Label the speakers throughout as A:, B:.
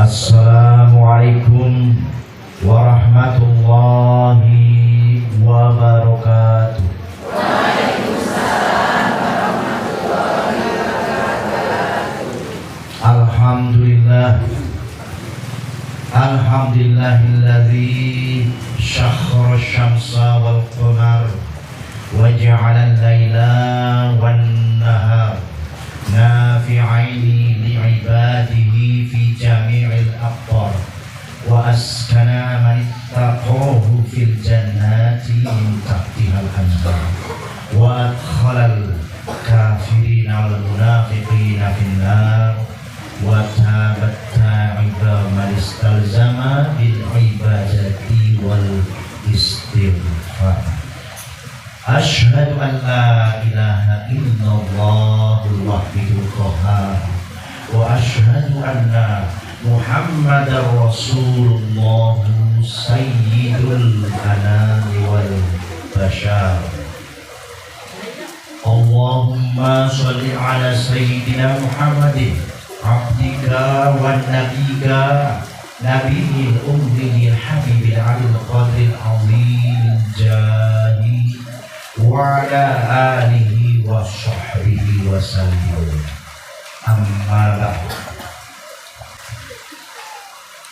A: Assalamualaikum warahmatullahi wabarakatuh. Alhamdulillah, alhamdulillahilladzi syakhara syamsa wal qamar wa ja'ala al-laila wan nahar nafi'aini li'ibadihi fi jami'il aqtar wa askana man ittaqahu fil jannati min tahtihal anhar wa adkhalal kafirina wal munafiqina fin nar wa tabat ta'iba man istalzama bil ibadati wal istighfar. Asyhadu an la ilaha illallahul wahidul qahhar wa asyhadu anna Muhammadar Rasulullah sayyidul anami wal bashar. Allahumma sholli ala sayyidina Muhammadin abdika wa nabiyika nabiyil ummiyil habibil alil qadril azim jahi wa ala alihi wa sahbihi wa sallam. Amma ba'd.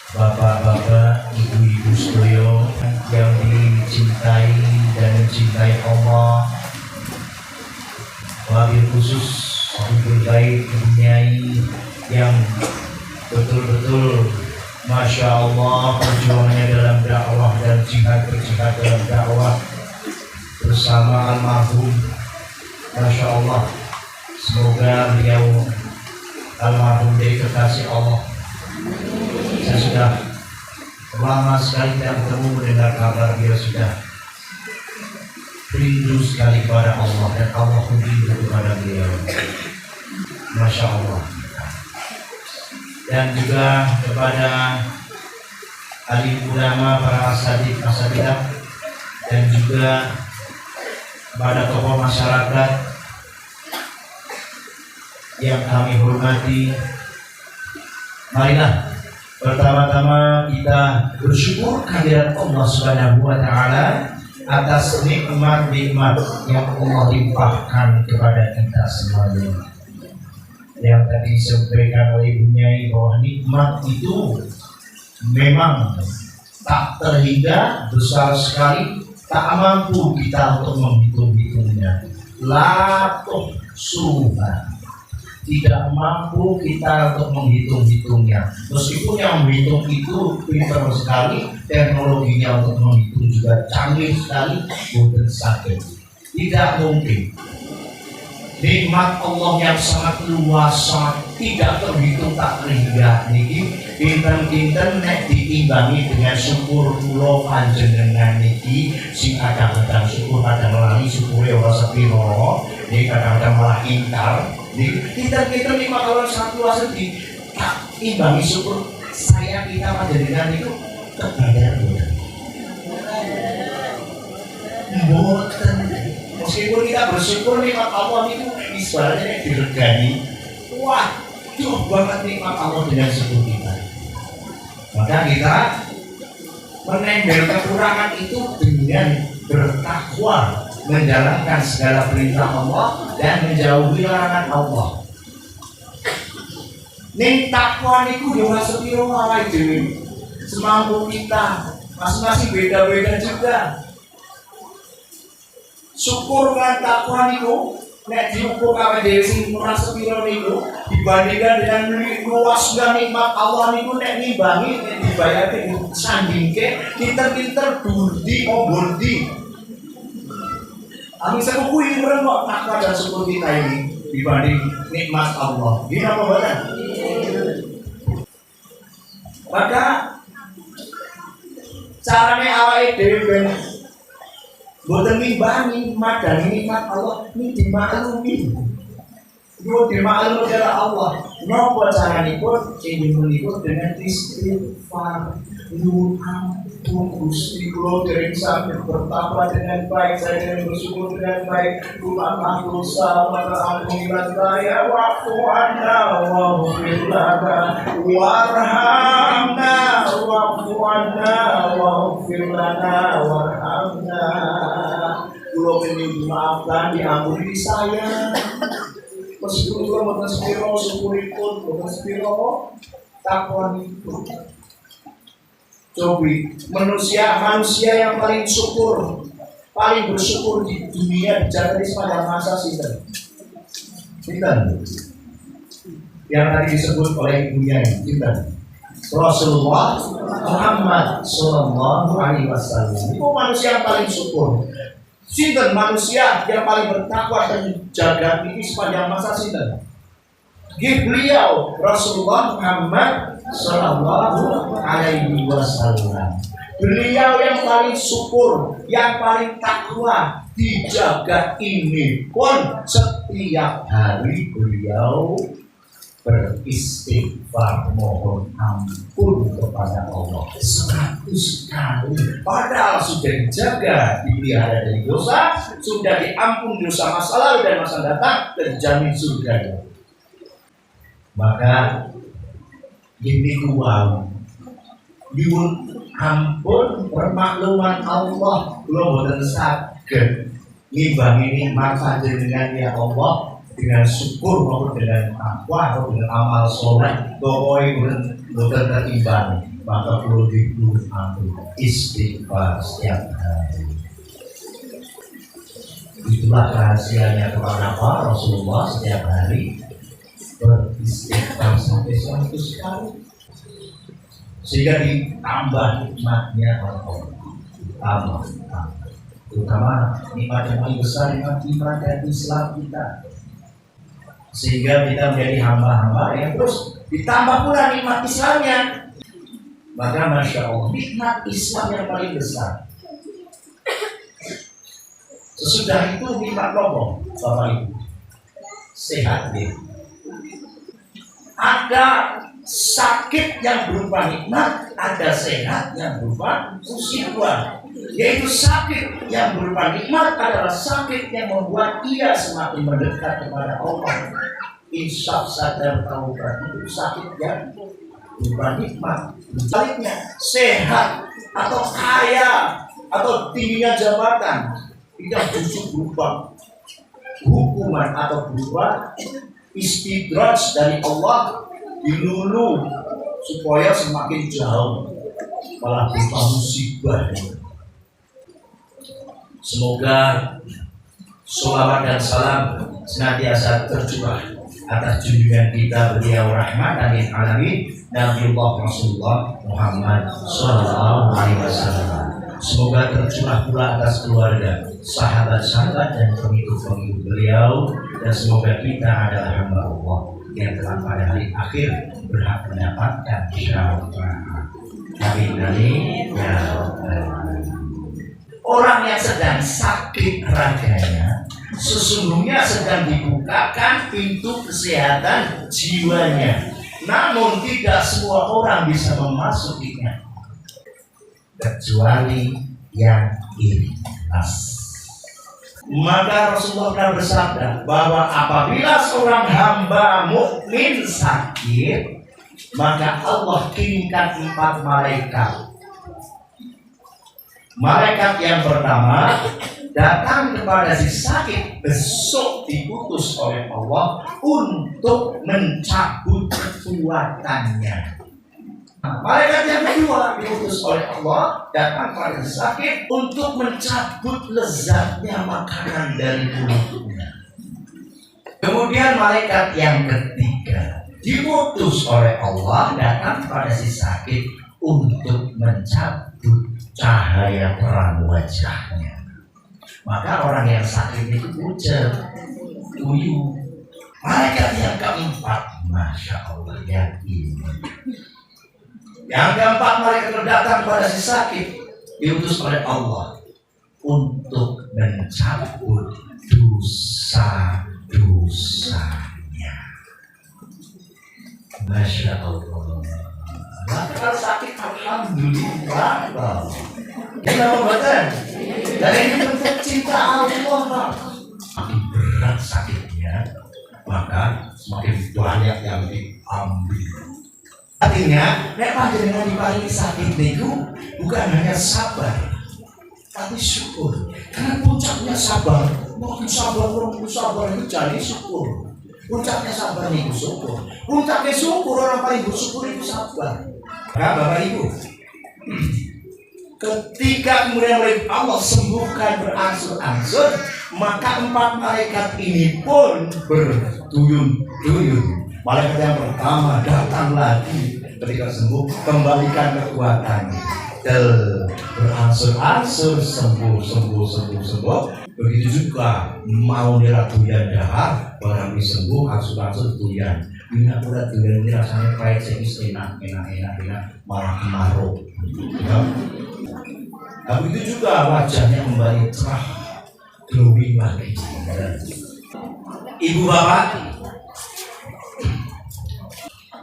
A: Bapak-bapak, ibu-ibu sekalian yang dicintai dan mencintai Allah, wabil khusus ibu baik, ibu nyai yang betul-betul Masya Allah perjuangannya dalam dakwah dan berjihad dalam dakwah bersama almarhum. Masya Allah, semoga beliau almarhum dari kekasih Allah. Saya sudah lama sekali tidak bertemu, mendengar kabar beliau sudah rindu sekali kepada Allah dan Allah pun rindu kepada beliau. Masya Allah. Dan juga kepada alim ulama, para asatidzah, dan juga kepada tokoh masyarakat yang kami hormati. Marilah pertama-tama kita bersyukur kehadirat Allah Subhanahu wa taala atas nikmat-nikmat yang Allah limpahkan kepada kita semuanya. Yang tadi disampaikan oleh Ibu Nyai bahwa nikmat itu memang tak terhingga, besar sekali, tak mampu kita untuk menghitung-hitungnya. La tuhsuha, tidak mampu kita untuk menghitung-hitungnya. Meskipun yang menghitung itu pintar sekali, teknologinya untuk menghitung juga canggih sekali, bukan sakit. Tidak mungkin. Nikmat Allah yang sangat luas, sangat tidak terhitung, tak terhingga. Niki dinten-dinten nek diimbangi dengan syukur kula panjenengan niki sing kadang-kadang syukur kadang lali, syukure ora sepiro, niki kadang-kadang malah ingkar. Kita nikmat Allah sangat luas di tak imbangi syukur saya kita panjenengan itu kebayar mboten. Meskipun kita bersyukur nikmat Allah itu istilahnya diregani. Wah, jauh banget nikmat Allah dengan syukur kita. Maka kita menembel kekurangan itu dengan bertakwa, menjalankan segala perintah Allah dan menjauhi larangan Allah. Ning takwa niku yo ora sepiro awake dhewe. Semampu kita, masing-masing beda-beda juga. Syukur kan takwa niku nek diukur awake dhewe sing ora sepiro niku dibandingkan dengan luasnya nikmat Allah niku nek nimbangi nek dibayarke sandingke pinter-pinter burdi obordi. Ami saya kuwi keren kok takwa dan syukur kita ini dibanding nikmat Allah. Gini apa badan? Maka caranya awake dhewe ben boten nimbangi madani nikmat Allah ini dimaklumi. Yo dimaklumi oleh Allah. Napa caranipun? Inggih dengan istighfar. Nyuwun ampun Gusti kula dereng saged bertapa dengan baik, saya dereng bersyukur dengan baik. Kula matur sawara ampunilah saya waktu anda wa ghfir lana warham ighfir lana warhamna. Kula pengen dimaafkan, diampuni saya. Meskipun kula mboten sepiro syukuripun, mboten sepiro takwanipun. Cobi manusia yang paling syukur, paling bersyukur di dunia dijagani pada masa sinten? Sinten? Yang tadi disebut oleh ibunya sinten? Rasulullah Muhammad Sallallahu Alaihi Wasallam. Itu manusia yang paling syukur. Sinten manusia yang paling bertakwa dan jaga ini sepanjang masa sinten? Beliau Rasulullah Muhammad Sallallahu Alaihi Wasallam. Beliau yang paling syukur, yang paling takwa, dijaga ini pun setiap hari beliau beristighfar mohon ampun kepada Allah 100 kali. Padahal sudah dijaga, dipelihara dari dosa, sudah diampun dosa masa lalu dan masa datang, terjamin surga. Maka ini uang nyuwun ampun permakluman Allah kula boten saged ngimbangi nikmat panjenengan ya Allah dengan syukur maupun dengan takwa atau dengan amal soleh pokoknya boten terimbang. Maka perlu dibuat ampun istighfar setiap hari. Itulah rahasianya kenapa Rasulullah setiap hari beristighfar sampai 100 kali sehingga ditambah nikmatnya Allah. Tambah. Terutama nikmat yang paling besar nikmat iman dan Islam kita, sehingga kita menjadi hamba-hamba yang terus ditambah pula nikmat Islamnya. Maka Masya Allah nikmat Islam yang paling besar. Sesudah itu nikmat nopo Bapak Ibu sehat deh. Ada sakit yang berupa nikmat, ada sehat yang berupa musibah. Yaitu sakit yang berupa nikmat adalah sakit yang membuat ia semakin mendekat kepada Allah. Insaf sadar taubat itu sakit yang berupa nikmat. Sebaliknya sehat atau kaya atau tingginya jabatan tidak justru berupa hukuman atau berupa istidraj dari Allah, dilulu supaya semakin jauh, malah berupa musibah. Semoga sholawat dan salam senantiasa tercurah atas junjungan kita beliau rahmatan lil alamin Nabiullah Rasulullah Muhammad Sallallahu Alaihi Wasallam. Semoga tercurah pula atas keluarga, sahabat-sahabat dan pengikut-pengikut beliau, dan semoga kita adalah hamba Allah yang telah pada hari akhir berhak mendapatkan syafaat. Amin amin ya rabbal alamin. Orang yang sedang sakit raganya sesungguhnya sedang dibukakan pintu kesehatan jiwanya, namun tidak semua orang bisa memasukinya kecuali yang ikhlas. Maka Rasulullah pernah bersabda bahwa apabila seorang hamba mukmin sakit, maka Allah kirimkan 4 malaikat. Malaikat yang pertama datang kepada si sakit, besok diutus oleh Allah untuk mencabut kekuatannya. Malaikat yang kedua diutus oleh Allah datang pada sakit untuk mencabut lezatnya makanan dari mulutnya. Kemudian malaikat yang ketiga diutus oleh Allah datang pada si sakit untuk mencabut cahaya terang wajahnya. Maka orang yang sakit itu pucat, tuyu. Malaikat yang keempat, Masya Allah, yang ini. Yang keempat, malaikat datang pada si sakit diutus oleh Allah untuk mencabut dosa-dosanya. Masya Allah. Maka sakit alhamdulillah. Kenapa buatan? Dan ini bentuk cinta Allah. Makin berat sakitnya, maka semakin banyak yang diambil. Artinya, nek panjenengan diparingi sakit niku bukan hanya sabar, tapi syukur. Karena puncaknya sabar, mau sabar itu jadi syukur. Puncaknya sabar itu syukur. Puncaknya syukur, orang paling bersyukur itu sabar. Nah, Bapak Ibu, ketika kemudian oleh Allah sembuhkan berangsur-angsur, maka 4 malaikat ini pun berduyun-duyun. Malaikat yang pertama datang lagi ketika sembuh, kembalikan kekuatan. Berangsur-angsur sembuh. Begitu juga mau diratuyan dahar, barang sembuh angsur-angsur tuyan. Minyak udah tuyan ini rasanya pahit, enak, malah kemarau. Ya. Nah, begitu juga wajahnya kembali cerah, glowing lagi. Ibu bapak,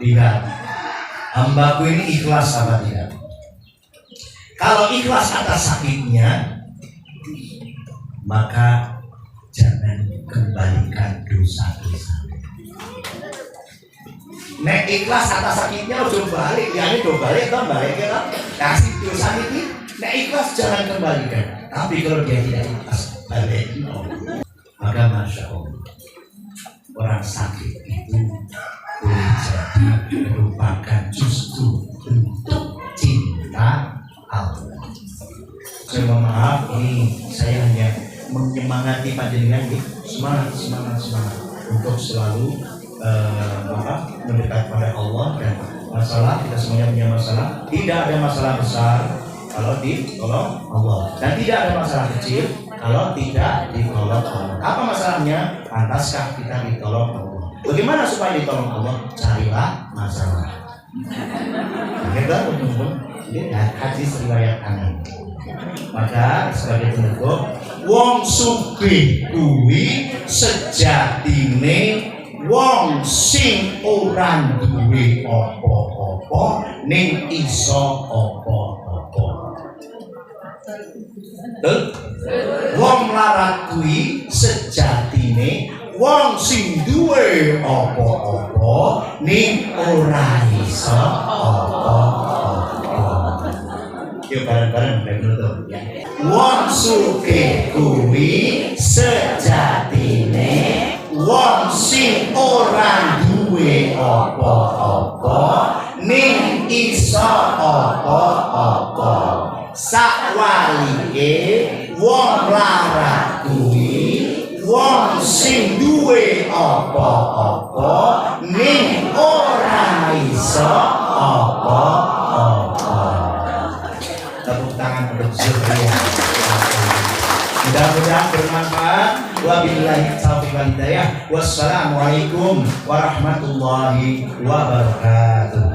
A: lihat, hambaku ini ikhlas apa tidak? Kalau ikhlas atas sakitnya, maka jangan kembalikan dosa-dosa. Nek ikhlas atas sakitnya udah balik, ya ini udah balik kan kasih dosa ini. Nek ikhlas jangan kembalikan. Tapi kalau dia tidak ikhlas balik, maka masya Allah, orang sakit itu boleh jadi merupakan justru bentuk cinta Allah. Saya mohon maaf, ini saya hanya menyemangati panjenengan, semangat untuk selalu mendekat pada Allah. Dan masalah, kita semuanya punya masalah. Tidak ada masalah besar kalau ditolong Allah, dan tidak ada masalah kecil kalau tidak ditolong Allah. Apa masalahnya? Pantaskah kita ditolong Allah? Bagaimana supaya ditolong Allah? Carilah masalah. Kita lihat hadis riwayat kanan. Maka sebagai penutup, wong sugih kuwi sejatine wong sing ora duwe apa-apa ning iso apa-apa. Wong larat kuwi sejatine wong sing duwe apa-apa ning ora iso apa-apa. Yuk bareng-bareng penutup ya. Wong sugih kuwi sejatine wong sing ora duwe apa-apa ning iso apa-apa. Sakwalike wong larat kuwi wong sing duwe apa-apa ning ora iso apa-apa. Tepuk tangan untuk Zuriya. Mudah-mudahan bermanfaat. Wabillahi taufiq wal hidayah. Wassalamualaikum warahmatullahi wabarakatuh.